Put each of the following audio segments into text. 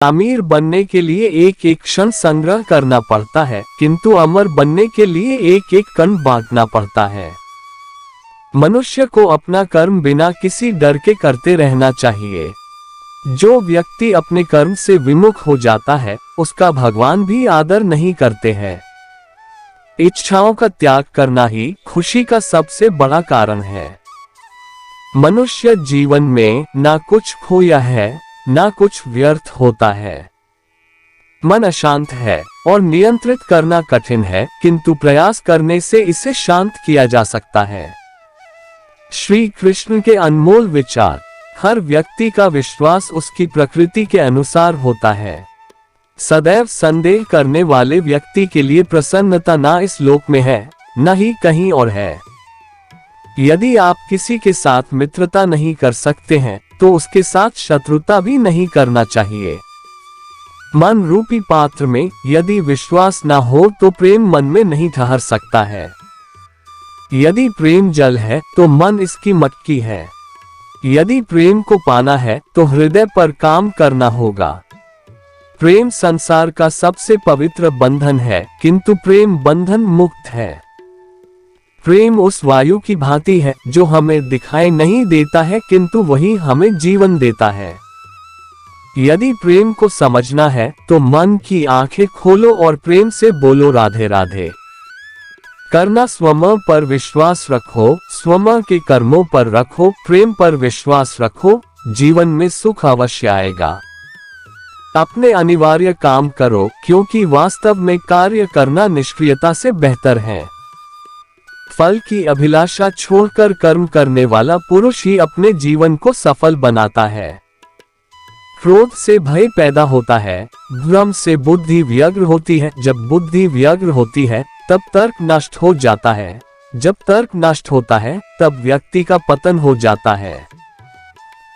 अमीर बनने के लिए एक एक क्षण संग्रह करना पड़ता है, किंतु अमर बनने के लिए एक एक कण बांटना पड़ता है। मनुष्य को अपना कर्म बिना किसी डर के करते रहना चाहिए। जो व्यक्ति अपने कर्म से विमुख हो जाता है, उसका भगवान भी आदर नहीं करते हैं। इच्छाओं का त्याग करना ही खुशी का सबसे बड़ा कारण है। मनुष्य जीवन में ना कुछ खोया है, ना कुछ व्यर्थ होता है। मन अशांत है और नियंत्रित करना कठिन है, किंतु प्रयास करने से इसे शांत किया जा सकता है। श्री कृष्ण के अनमोल विचार। हर व्यक्ति का विश्वास उसकी प्रकृति के अनुसार होता है। सदैव संदेह करने वाले व्यक्ति के लिए प्रसन्नता ना इस लोक में है, न ही कहीं और है। यदि आप किसी के साथ मित्रता नहीं कर सकते हैं, तो उसके साथ शत्रुता भी नहीं करना चाहिए। मन रूपी पात्र में यदि विश्वास ना हो तो प्रेम मन में नहीं ठहर सकता है। यदि प्रेम जल है तो मन इसकी मटकी है। यदि प्रेम को पाना है तो हृदय पर काम करना होगा। प्रेम संसार का सबसे पवित्र बंधन है, किंतु प्रेम बंधन मुक्त है। प्रेम उस वायु की भांति है जो हमें दिखाई नहीं देता है, किंतु वही हमें जीवन देता है। यदि प्रेम को समझना है तो मन की आंखें खोलो और प्रेम से बोलो राधे राधे। करना स्वम पर विश्वास रखो, स्वम के कर्मों पर रखो, प्रेम पर विश्वास रखो, जीवन में सुख अवश्य आएगा। अपने अनिवार्य काम करो, क्योंकि वास्तव में कार्य करना निष्क्रियता से बेहतर है। फल की अभिलाषा छोड़कर कर्म करने वाला पुरुष ही अपने जीवन को सफल बनाता है। क्रोध से भय पैदा होता है, भ्रम से बुद्धि व्यग्र होती है। जब बुद्धि व्यग्र होती है तब तर्क नष्ट हो जाता है। जब तर्क नष्ट होता है तब व्यक्ति का पतन हो जाता है।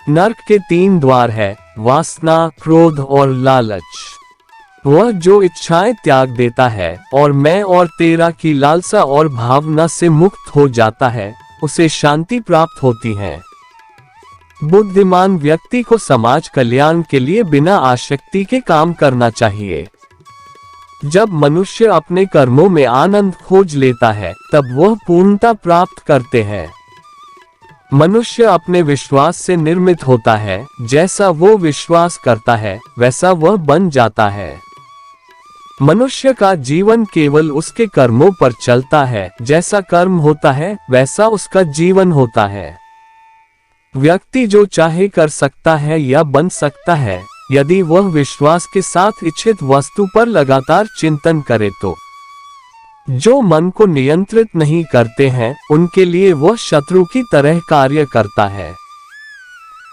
नरक के 3 द्वार है, वासना, क्रोध और लालच। वह जो इच्छाएं त्याग देता है और मैं और तेरा की लालसा और भावना से मुक्त हो जाता है, उसे शांति प्राप्त होती है। बुद्धिमान व्यक्ति को समाज कल्याण के लिए बिना आसक्ति के काम करना चाहिए। जब मनुष्य अपने कर्मों में आनंद खोज लेता है, तब वह पूर्णता प्राप्त करते हैं। मनुष्य अपने विश्वास से निर्मित होता है। जैसा वो विश्वास करता है, वैसा वह बन जाता है। मनुष्य का जीवन केवल उसके कर्मों पर चलता है। जैसा कर्म होता है, वैसा उसका जीवन होता है। व्यक्ति जो चाहे कर सकता है या बन सकता है, यदि वह विश्वास के साथ इच्छित वस्तु पर लगातार चिंतन करे तो। जो मन को नियंत्रित नहीं करते हैं, उनके लिए वह शत्रु की तरह कार्य करता है।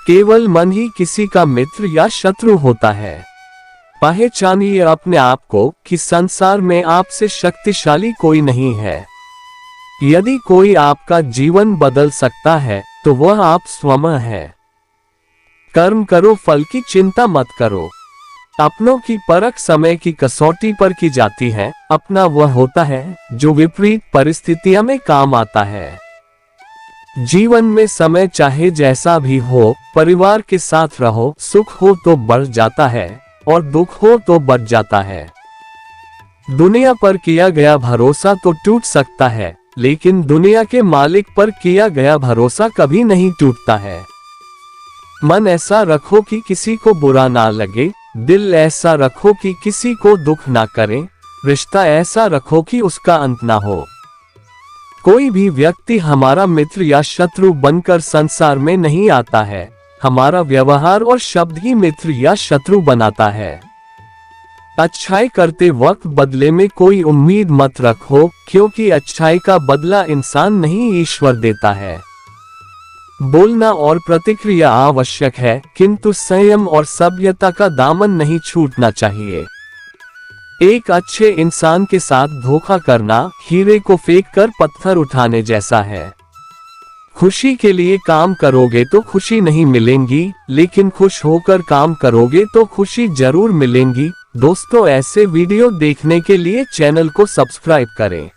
केवल मन ही किसी का मित्र या शत्रु होता है। पहचानिए अपने आप को कि संसार में आपसे शक्तिशाली कोई नहीं है। यदि कोई आपका जीवन बदल सकता है तो वह आप स्वयं है। कर्म करो, फल की चिंता मत करो। अपनों की परख समय की कसौटी पर की जाती है। अपना वह होता है जो विपरीत परिस्थितियों में काम आता है। जीवन में समय चाहे जैसा भी हो, परिवार के साथ रहो। सुख हो तो बढ़ जाता है और दुख हो तो बढ़ जाता है। दुनिया पर किया गया भरोसा तो टूट सकता है, लेकिन दुनिया के मालिक पर किया गया भरोसा कभी नहीं टूटता है। मन ऐसा रखो कि किसी को बुरा ना लगे, दिल ऐसा रखो कि किसी को दुख ना करे, रिश्ता ऐसा रखो कि उसका अंत ना हो। कोई भी व्यक्ति हमारा मित्र या शत्रु बनकर संसार में नहीं आता है। हमारा व्यवहार और शब्द ही मित्र या शत्रु बनाता है। अच्छाई करते वक्त बदले में कोई उम्मीद मत रखो, क्योंकि अच्छाई का बदला इंसान नहीं ईश्वर देता है। बोलना और प्रतिक्रिया आवश्यक है, किंतु संयम और सभ्यता का दामन नहीं छूटना चाहिए। एक अच्छे इंसान के साथ धोखा करना हीरे को फेंककर पत्थर उठाने जैसा है। खुशी के लिए काम करोगे तो खुशी नहीं मिलेंगी, लेकिन खुश होकर काम करोगे तो खुशी जरूर मिलेंगी। दोस्तों, ऐसे वीडियो देखने के लिए चैनल को सब्सक्राइब करें।